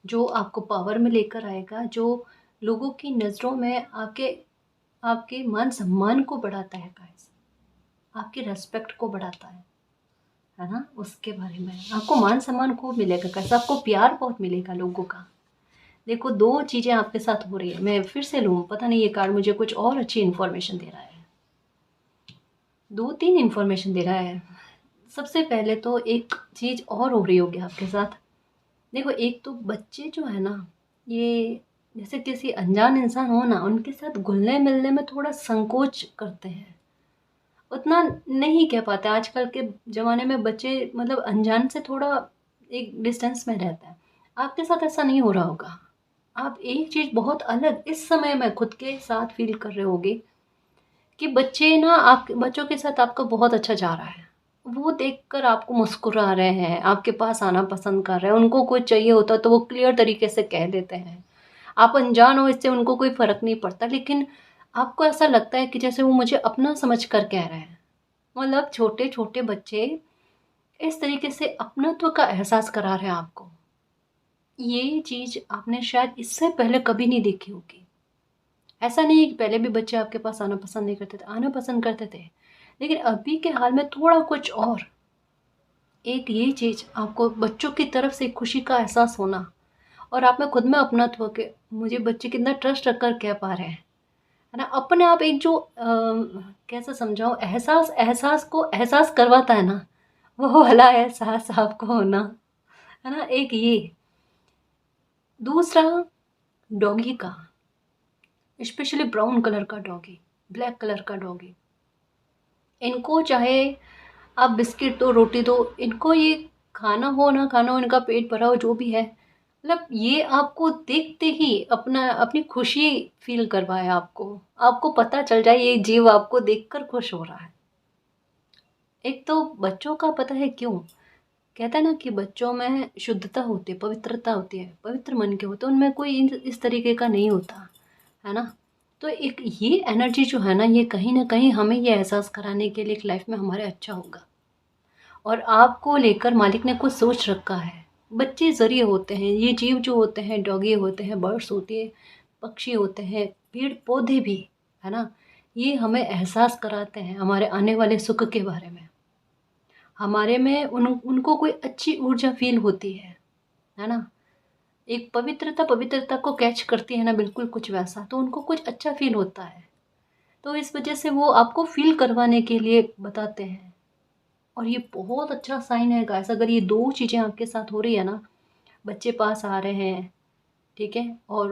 जो आपको पावर में लेकर आएगा, जो लोगों की नज़रों में आपके आपके मान सम्मान को बढ़ाता है गाइस, आपकी रेस्पेक्ट को बढ़ाता है ना। उसके बारे में आपको मान सम्मान खूब मिलेगा गाइस, आपको प्यार बहुत मिलेगा लोगों का। देखो, दो चीज़ें आपके साथ हो रही है, मैं फिर से लूँ, पता नहीं ये कार्ड मुझे कुछ और अच्छी इन्फॉर्मेशन दे रहा है, दो तीन इन्फॉर्मेशन दे रहा है। सबसे पहले तो एक चीज़ और हो रही होगी आपके साथ। देखो, एक तो बच्चे जो है ना, ये जैसे किसी अनजान इंसान हो ना, उनके साथ घुलने मिलने में थोड़ा संकोच करते हैं, उतना नहीं कह पाते। आजकल के ज़माने में बच्चे मतलब अनजान से थोड़ा एक डिस्टेंस में रहता है। आपके साथ ऐसा नहीं हो रहा होगा। आप एक चीज़ बहुत अलग इस समय में खुद के साथ फील कर रहे होगे कि बच्चे ना, आप बच्चों के साथ आपका बहुत अच्छा जा रहा है। वो देखकर आपको मुस्कुरा रहे हैं, आपके पास आना पसंद कर रहे हैं, उनको कुछ चाहिए होता है तो वो क्लियर तरीके से कह देते हैं। आप अनजान हो, इससे उनको कोई फ़र्क नहीं पड़ता, लेकिन आपको ऐसा लगता है कि जैसे वो मुझे अपना समझ कर कह रहे हैं। मतलब छोटे-छोटे बच्चे इस तरीके से अपनत्व का एहसास करा रहे हैं आपको। ये चीज़ आपने शायद इससे पहले कभी नहीं देखी होगी। ऐसा नहीं है कि पहले भी बच्चे आपके पास आना पसंद नहीं करते थे, आना पसंद करते थे। लेकिन अभी के हाल में थोड़ा कुछ और, एक ये चीज़ आपको बच्चों की तरफ से खुशी का एहसास होना, और आप में खुद में अपनत्व के मुझे बच्चे कितना ट्रस्ट रखकर कह पा रहे हैं, है ना। अपने आप एक जो कैसे समझाऊँ, एहसास एहसास को एहसास करवाता है ना, वो वाला एहसास आपको होना, है ना। एक ये, दूसरा डॉगी का, स्पेशली ब्राउन कलर का डॉगी, ब्लैक कलर का डॉगी, इनको चाहे आप बिस्किट दो, रोटी दो, इनको ये खाना हो ना खाना हो, इनका पेट भरा हो, जो भी है, मतलब ये आपको देखते ही अपनी खुशी फ़ील करवाए आपको। आपको पता चल जाए ये जीव आपको देखकर खुश हो रहा है। एक तो बच्चों का पता है क्यों? कहते हैं ना कि बच्चों में शुद्धता होती है, पवित्रता होती है, पवित्र मन के होते हैं, उनमें कोई इस तरीके का नहीं होता, है ना। तो एक ये एनर्जी जो है ना, ये कहीं न कहीं हमें ये एहसास कराने के लिए कि लाइफ में हमारे अच्छा होगा, और आपको लेकर मालिक ने कुछ सोच रखा है। बच्चे ज़रिए होते हैं, ये जीव जो होते हैं, डॉगी होते हैं, बर्ड्स होती है, पक्षी होते हैं, पेड़-पौधे भी, है ना। ये हमें एहसास कराते हैं हमारे आने वाले सुख के बारे में। हमारे में उनको कोई अच्छी ऊर्जा फ़ील होती है ना? एक पवित्रता पवित्रता को कैच करती है ना, बिल्कुल कुछ वैसा, तो उनको कुछ अच्छा फ़ील होता है। तो इस वजह से वो आपको फ़ील करवाने के लिए बताते हैं। और ये बहुत अच्छा साइन है गाइस, अगर ये 2 चीज़ें आपके साथ हो रही है ना, बच्चे पास आ रहे हैं, ठीक है? और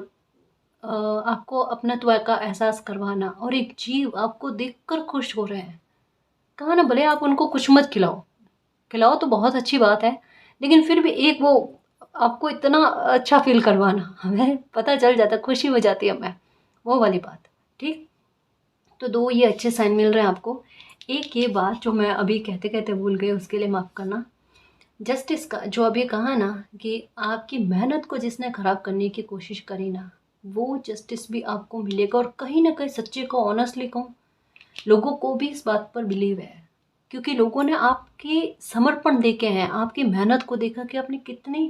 आपको अपनत्व का एहसास करवाना और एक जीव आपको देखकर खुश हो रहे हैं। कहा ना, भले आप उनको कुछ मत खिलाओ, खिलाओ तो बहुत अच्छी बात है, लेकिन फिर भी एक वो आपको इतना अच्छा फ़ील करवाना, हमें पता चल जाता है, खुशी हो जाती है हमें, वो वाली बात, ठीक? तो 2 ये अच्छे साइन मिल रहे हैं आपको। एक ये बात जो मैं अभी कहते-कहते भूल गई, उसके लिए माफ़ करना। जस्टिस का जो अभी कहा ना कि आपकी मेहनत को जिसने ख़राब करने की कोशिश करी ना, वो जस्टिस भी आपको मिलेगा। और कहीं न कहीं सच्चे को ऑनेस्टली कहूँ, लोगों को भी इस बात पर बिलीव है, क्योंकि लोगों ने आपके समर्पण देखे हैं, आपकी मेहनत को देखा कि आपने कितनी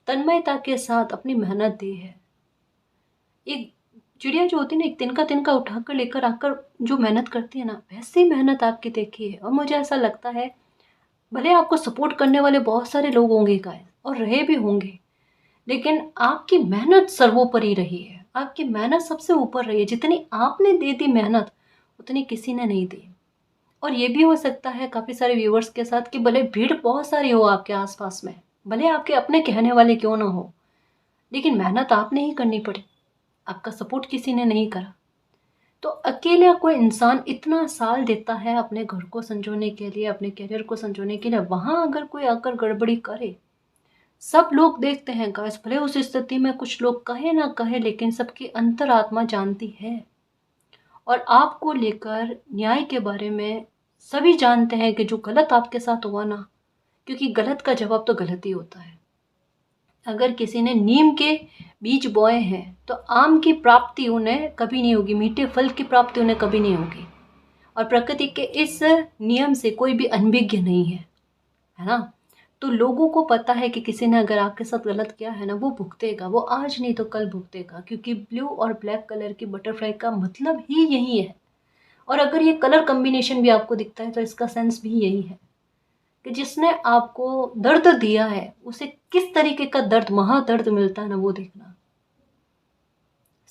तन्मयता के साथ अपनी मेहनत दी है। एक चिड़िया जो होती है ना, एक तिनका तिनका उठाकर लेकर आकर जो मेहनत करती है ना, वैसी मेहनत आपकी देखी है। और मुझे ऐसा लगता है, भले आपको सपोर्ट करने वाले बहुत सारे लोग होंगे गाइस, और रहे भी होंगे, लेकिन आपकी मेहनत सर्वोपरि रही है, आपकी मेहनत सबसे ऊपर रही है। जितनी आपने दे दी मेहनत, उतनी किसी ने नहीं दी। और ये भी हो सकता है काफ़ी सारे व्यूअर्स के साथ कि भले भीड़ बहुत सारी हो आपके आसपास में, भले आपके अपने कहने वाले क्यों ना हो, लेकिन मेहनत आपने ही करनी पड़ी, आपका सपोर्ट किसी ने नहीं करा। तो अकेला कोई इंसान इतना साल देता है अपने घर को संजोने के लिए, अपने करियर को संजोने के लिए, वहाँ अगर कोई आकर गड़बड़ी करे, सब लोग देखते हैं गाइस, भले उस स्थिति में कुछ लोग कहे ना कहे, लेकिन सबकी अंतरात्मा जानती है। और आपको लेकर न्याय के बारे में सभी जानते हैं कि जो गलत आपके साथ हुआ ना, क्योंकि गलत का जवाब तो गलत ही होता है। अगर किसी ने नीम के बीज बोए हैं तो आम की प्राप्ति उन्हें कभी नहीं होगी, मीठे फल की प्राप्ति उन्हें कभी नहीं होगी। और प्रकृति के इस नियम से कोई भी अनभिज्ञ नहीं है ना? तो लोगों को पता है कि किसी ने अगर आपके साथ गलत किया है ना, वो भुगतेगा, वो आज नहीं तो कल भुगतेगा, क्योंकि ब्लू और ब्लैक कलर की बटरफ्लाई का मतलब ही यही है। और अगर ये कलर कॉम्बिनेशन भी आपको दिखता है तो इसका सेंस भी यही है कि जिसने आपको दर्द दिया है, उसे किस तरीके का दर्द, महादर्द मिलता है ना, वो देखना।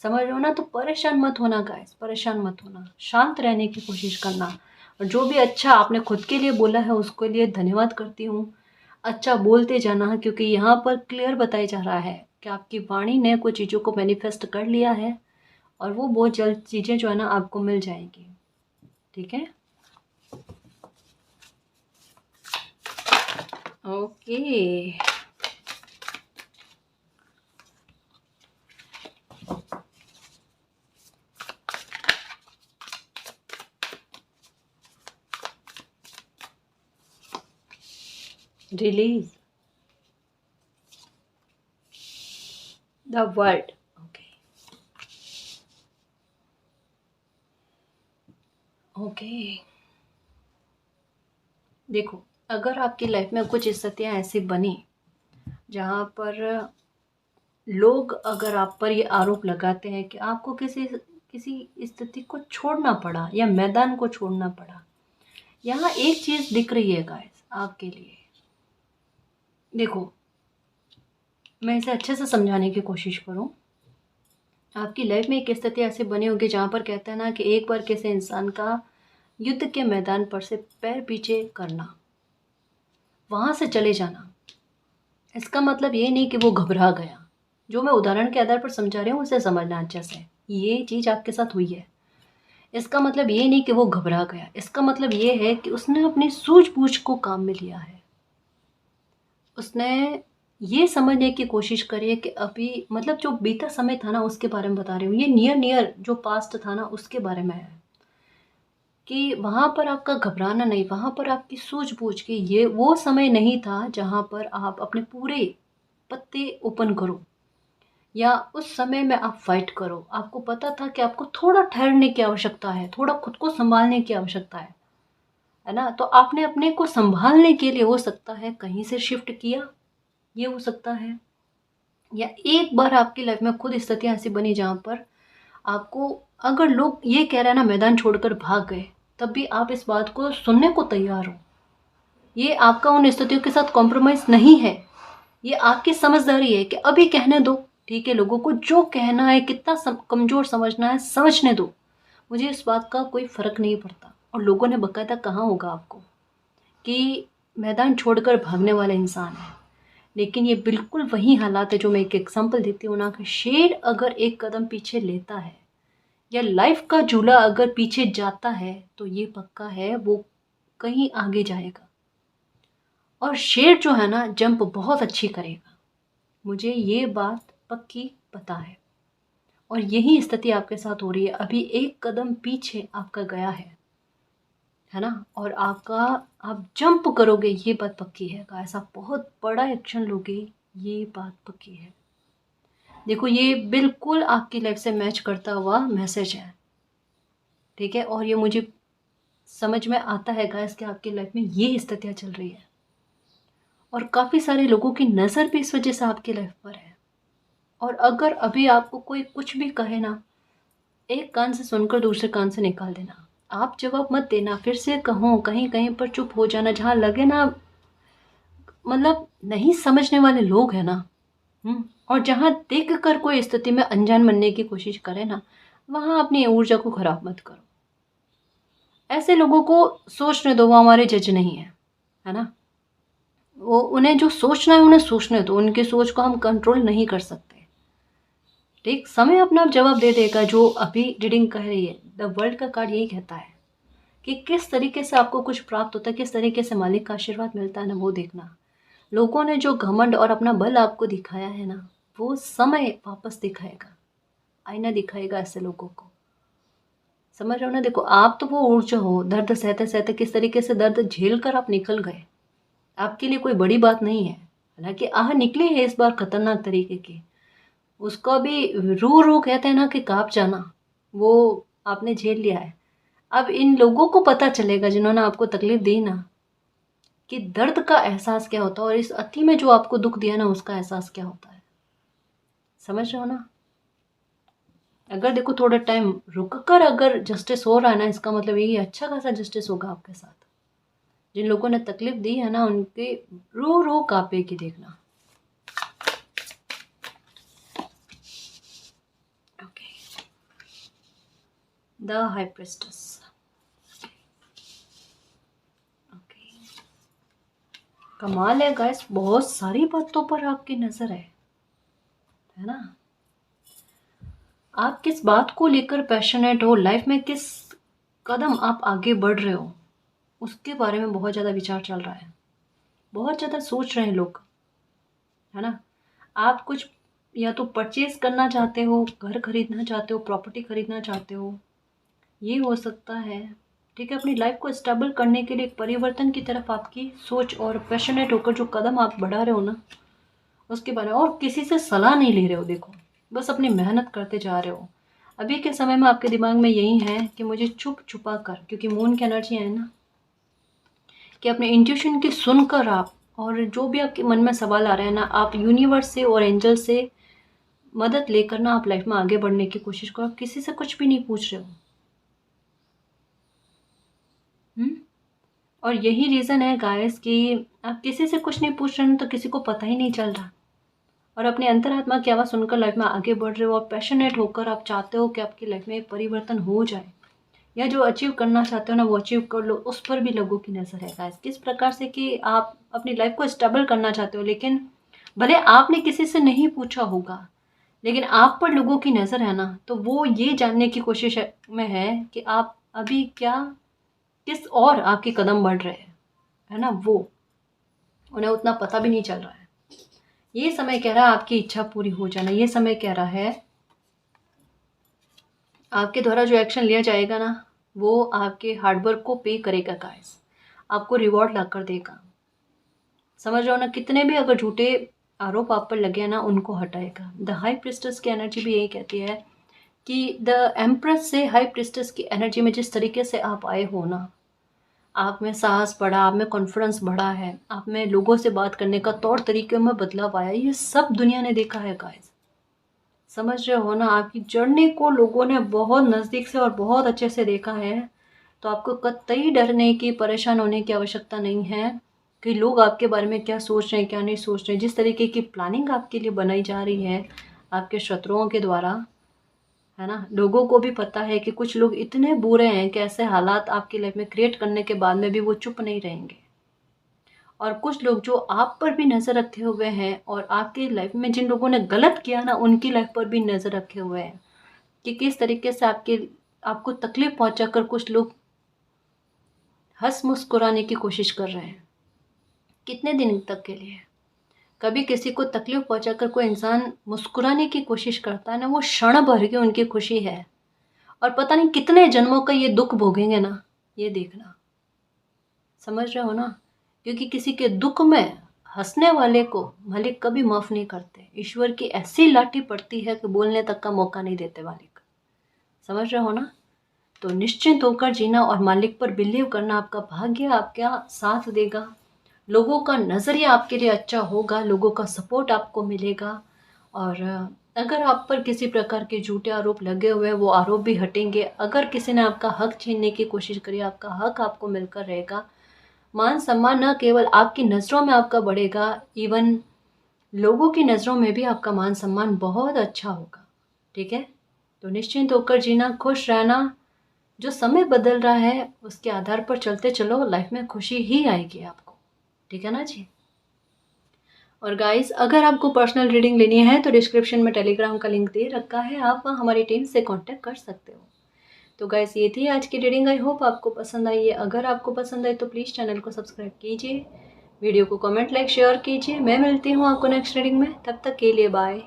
समझ रहे हो ना? तो परेशान मत होना गाइस, परेशान मत होना, शांत रहने की कोशिश करना। और जो भी अच्छा आपने खुद के लिए बोला है, उसके लिए धन्यवाद करती हूँ। अच्छा बोलते जाना, क्योंकि यहाँ पर क्लियर बताया जा रहा है कि आपकी वाणी ने कुछ चीज़ों को मैनिफेस्ट कर लिया है, और वो बहुत जल्द चीज़ें जो है ना आपको मिल जाएंगी, ठीक है? Okay, release the world. Okay, okay, देखो, अगर आपकी लाइफ में कुछ स्थितियाँ ऐसी बनी जहाँ पर लोग अगर आप पर ये आरोप लगाते हैं कि आपको किसी किसी स्थिति को छोड़ना पड़ा या मैदान को छोड़ना पड़ा, यहाँ एक चीज़ दिख रही है गाइस आपके लिए। देखो, मैं इसे अच्छे से समझाने की कोशिश करूँ। आपकी लाइफ में एक स्थिति ऐसी बनी होगी जहाँ पर कहते हैं ना कि एक बार किसी इंसान का युद्ध के मैदान पर से पैर पीछे करना, वहाँ से चले जाना, इसका मतलब ये नहीं कि वो घबरा गया। जो मैं उदाहरण के आधार पर समझा रही हूँ उसे समझना अच्छे से। ये चीज़ आपके साथ हुई है, इसका मतलब ये नहीं कि वो घबरा गया, इसका मतलब ये है कि उसने अपनी सूझबूझ को काम में लिया है। उसने ये समझने की कोशिश करी है कि अभी, मतलब जो बीता समय था ना उसके बारे में बता रही हूँ, ये नियर जो पास्ट था ना उसके बारे में है, कि वहाँ पर आपका घबराना नहीं, वहाँ पर आपकी सूझबूझ की, ये वो समय नहीं था जहाँ पर आप अपने पूरे पत्ते ओपन करो, या उस समय में आप फाइट करो। आपको पता था कि आपको थोड़ा ठहरने की आवश्यकता है, थोड़ा खुद को संभालने की आवश्यकता है ना? तो आपने अपने को संभालने के लिए, हो सकता है कहीं से शिफ्ट किया, ये हो सकता है, या एक बार आपकी लाइफ में खुद स्थितियाँ ऐसी बनी जहाँ पर आपको, अगर लोग ये कह रहे हैं ना मैदान छोड़कर भाग गए, तब भी आप इस बात को सुनने को तैयार हो। ये आपका उन स्थितियों के साथ कॉम्प्रोमाइज़ नहीं है, ये आपकी समझदारी है कि अभी कहने दो, ठीक है? लोगों को जो कहना है, कितना कमज़ोर समझना है समझने दो, मुझे इस बात का कोई फ़र्क नहीं पड़ता। और लोगों ने बाकायदा कहा होगा आपको कि मैदान छोड़कर भागने वाला इंसान है, लेकिन ये बिल्कुल वही हालात है जो मैं एक एग्ज़ाम्पल देती हूँ ना, कि शेर अगर एक कदम पीछे लेता है या लाइफ का झूला अगर पीछे जाता है तो ये पक्का है वो कहीं आगे जाएगा। और शेर जो है ना, जंप बहुत अच्छी करेगा, मुझे ये बात पक्की पता है। और यही स्थिति आपके साथ हो रही है, अभी एक कदम पीछे आपका गया है ना, और आपका आप जंप करोगे ये बात पक्की है, ऐसा बहुत बड़ा एक्शन लोगे ये बात पक्की है। देखो ये बिल्कुल आपकी लाइफ से मैच करता हुआ मैसेज है, ठीक है। और ये मुझे समझ में आता है गाइस कि आपकी लाइफ में ये स्थितियाँ चल रही है, और काफ़ी सारे लोगों की नज़र भी इस वजह से आपकी लाइफ पर है। और अगर अभी आपको कोई कुछ भी कहे ना, एक कान से सुनकर दूसरे कान से निकाल देना। आप जवाब मत देना, फिर से कहो, कहीं कहीं पर चुप हो जाना, जहाँ लगे ना मतलब नहीं समझने वाले लोग हैं ना, और जहाँ देख कर कोई स्थिति में अनजान बनने की कोशिश करे ना, वहाँ अपनी ऊर्जा को खराब मत करो। ऐसे लोगों को सोचने दो, वो हमारे जज नहीं है ना। वो उन्हें जो सोचना है उन्हें सोचने दो, उनकी सोच को हम कंट्रोल नहीं कर सकते। ठीक, समय अपना आप जवाब दे देगा। जो अभी रीडिंग कह रही है, द वर्ल्ड का कार्ड यही कहता है कि किस तरीके से आपको कुछ प्राप्त होता है, किस तरीके से मालिक का आशीर्वाद मिलता है ना, वो देखना। लोगों ने जो घमंड और अपना बल आपको दिखाया है ना, वो समय वापस दिखाएगा, आईना दिखाएगा ऐसे लोगों को। समझ रहे हो ना। देखो आप तो वो ऊर्जा हो, दर्द सहते सहते किस तरीके से दर्द झेल कर आप निकल गए, आपके लिए कोई बड़ी बात नहीं है। हालांकि आह निकली है इस बार खतरनाक तरीके की, उसको भी रू रू कहते हैं ना कि कांप जाना, वो आपने झेल लिया है। अब इन लोगों को पता चलेगा जिन्होंने आपको तकलीफ दी ना, कि दर्द का एहसास क्या होता है, और इस अति में जो आपको दुख दिया ना उसका एहसास क्या होता है। समझ रहे हो ना। अगर देखो थोड़ा टाइम रुक कर अगर जस्टिस हो रहा है ना, इसका मतलब यही अच्छा खासा जस्टिस होगा आपके साथ। जिन लोगों ने तकलीफ दी है ना, उनके रो रो कांपेगी देखना। Okay, the high priestess. Okay, कमाल है गाइस, बहुत सारी बातों पर आपकी नजर है ना। आप किस बात को लेकर पैशनेट हो, लाइफ में किस कदम आप आगे बढ़ रहे हो, उसके बारे में बहुत ज़्यादा विचार चल रहा है, बहुत ज़्यादा सोच रहे हैं लोग, है ना। आप कुछ या तो परचेज करना चाहते हो, घर खरीदना चाहते हो, प्रॉपर्टी खरीदना चाहते हो, ये हो सकता है। ठीक है, अपनी लाइफ को स्टेबल करने के लिए एक परिवर्तन की तरफ आपकी सोच, और पैशनेट होकर जो कदम आप बढ़ा रहे हो ना, उसके बारे में। और किसी से सलाह नहीं ले रहे हो, देखो बस अपनी मेहनत करते जा रहे हो। अभी के समय में आपके दिमाग में यही है कि मुझे छुप छुपा कर, क्योंकि मून की एनर्जी है ना, कि अपने इंट्यूशन की सुनकर आप, और जो भी आपके मन में सवाल आ रहे हैं ना, आप यूनिवर्स से और एंजल से मदद लेकर ना आप लाइफ में आगे बढ़ने की कोशिश करो। आप किसी से कुछ भी नहीं पूछ रहे हो। और यही रीज़न है गाइस कि आप किसी से कुछ नहीं पूछ रहे हो, तो किसी को पता ही नहीं चल रहा, और अपने अंतरात्मा की आवाज़ सुनकर लाइफ में आगे बढ़ रहे हो। और पैशनेट होकर आप चाहते हो कि आपकी लाइफ में परिवर्तन हो जाए, या जो अचीव करना चाहते हो ना वो अचीव कर लो। उस पर भी लोगों की नज़र है गाइस, किस प्रकार से कि आप अपनी लाइफ को स्टेबल करना चाहते हो, लेकिन भले आपने किसी से नहीं पूछा होगा, लेकिन आप पर लोगों की नज़र है ना, तो वो ये जानने की कोशिश में है कि आप अभी क्या, किस और आपके कदम बढ़ रहे हैं, है ना। वो उन्हें उतना पता भी नहीं चल रहा है। ये समय कह रहा है आपकी इच्छा पूरी हो जाना, ये समय कह रहा है आपके द्वारा जो एक्शन लिया जाएगा ना, वो आपके हार्डवर्क को पे करेगा गाइस, आपको रिवॉर्ड ला कर देगा। समझ रहे हो ना। कितने भी अगर झूठे आरोप आप पर लगे हैं ना, उनको हटाएगा। द हाई प्रिस्टेस की एनर्जी भी यही कहती है कि द एम्प्रेस से हाई प्रिस्टेस की एनर्जी में जिस तरीके से आप आए हो ना, आप में साहस बढ़ा, आप में कॉन्फिडेंस बढ़ा है, आप में लोगों से बात करने का तौर तरीके में बदलाव आया, ये सब दुनिया ने देखा है गाइस। समझ रहे हो ना। आपकी जर्नी को लोगों ने बहुत नज़दीक से और बहुत अच्छे से देखा है, तो आपको कतई डरने की, परेशान होने की आवश्यकता नहीं है कि लोग आपके बारे में क्या सोच रहे हैं, क्या नहीं सोच रहे हैं। जिस तरीके की प्लानिंग आपके लिए बनाई जा रही है आपके शत्रुओं के द्वारा, है ना। लोगों को भी पता है कि कुछ लोग इतने बुरे हैं कि ऐसे हालात आपकी लाइफ में क्रिएट करने के बाद में भी वो चुप नहीं रहेंगे। और कुछ लोग जो आप पर भी नज़र रखे हुए हैं और आपकी लाइफ में जिन लोगों ने गलत किया ना, उनकी लाइफ पर भी नज़र रखे हुए हैं कि किस तरीके से आपको तकलीफ पहुंचाकर कुछ लोग हंस मुस्कुराने की कोशिश कर रहे हैं। कितने दिन तक के लिए? कभी किसी को तकलीफ पहुंचाकर कोई इंसान मुस्कुराने की कोशिश करता है ना, वो क्षण भर की उनकी खुशी है और पता नहीं कितने जन्मों का ये दुख भोगेंगे ना, ये देखना। समझ रहे हो ना? क्योंकि किसी के दुख में हंसने वाले को मालिक कभी माफ़ नहीं करते। ईश्वर की ऐसी लाठी पड़ती है कि बोलने तक का मौका नहीं देते मालिक। समझ रहे हो ना? तो निश्चिंत होकर जीना और मालिक पर बिलीव करना। आपका भाग्य आपका साथ देगा, लोगों का नज़रिया आपके लिए अच्छा होगा, लोगों का सपोर्ट आपको मिलेगा। और अगर आप पर किसी प्रकार के झूठे आरोप लगे हुए हैं, वो आरोप भी हटेंगे। अगर किसी ने आपका हक छीनने की कोशिश करी, आपका हक आपको मिलकर रहेगा। मान सम्मान न केवल आपकी नज़रों में आपका बढ़ेगा, इवन लोगों की नज़रों में भी आपका मान सम्मान बहुत अच्छा होगा। ठीक है? तो निश्चिंत होकर जीना, खुश रहना। जो समय बदल रहा है उसके आधार पर चलते चलो, लाइफ में खुशी ही आएगी आपको। ठीक है ना जी? और गाइस, अगर आपको पर्सनल रीडिंग लेनी है तो डिस्क्रिप्शन में टेलीग्राम का लिंक दे रखा है, आप वहाँ हमारी टीम से कांटेक्ट कर सकते हो। तो गाइस, ये थी आज की रीडिंग। आई होप आपको पसंद आई है। अगर आपको पसंद आई तो प्लीज़ चैनल को सब्सक्राइब कीजिए, वीडियो को कमेंट लाइक शेयर कीजिए। मैं मिलती हूँ आपको नेक्स्ट रीडिंग में, तब तक के लिए बाय।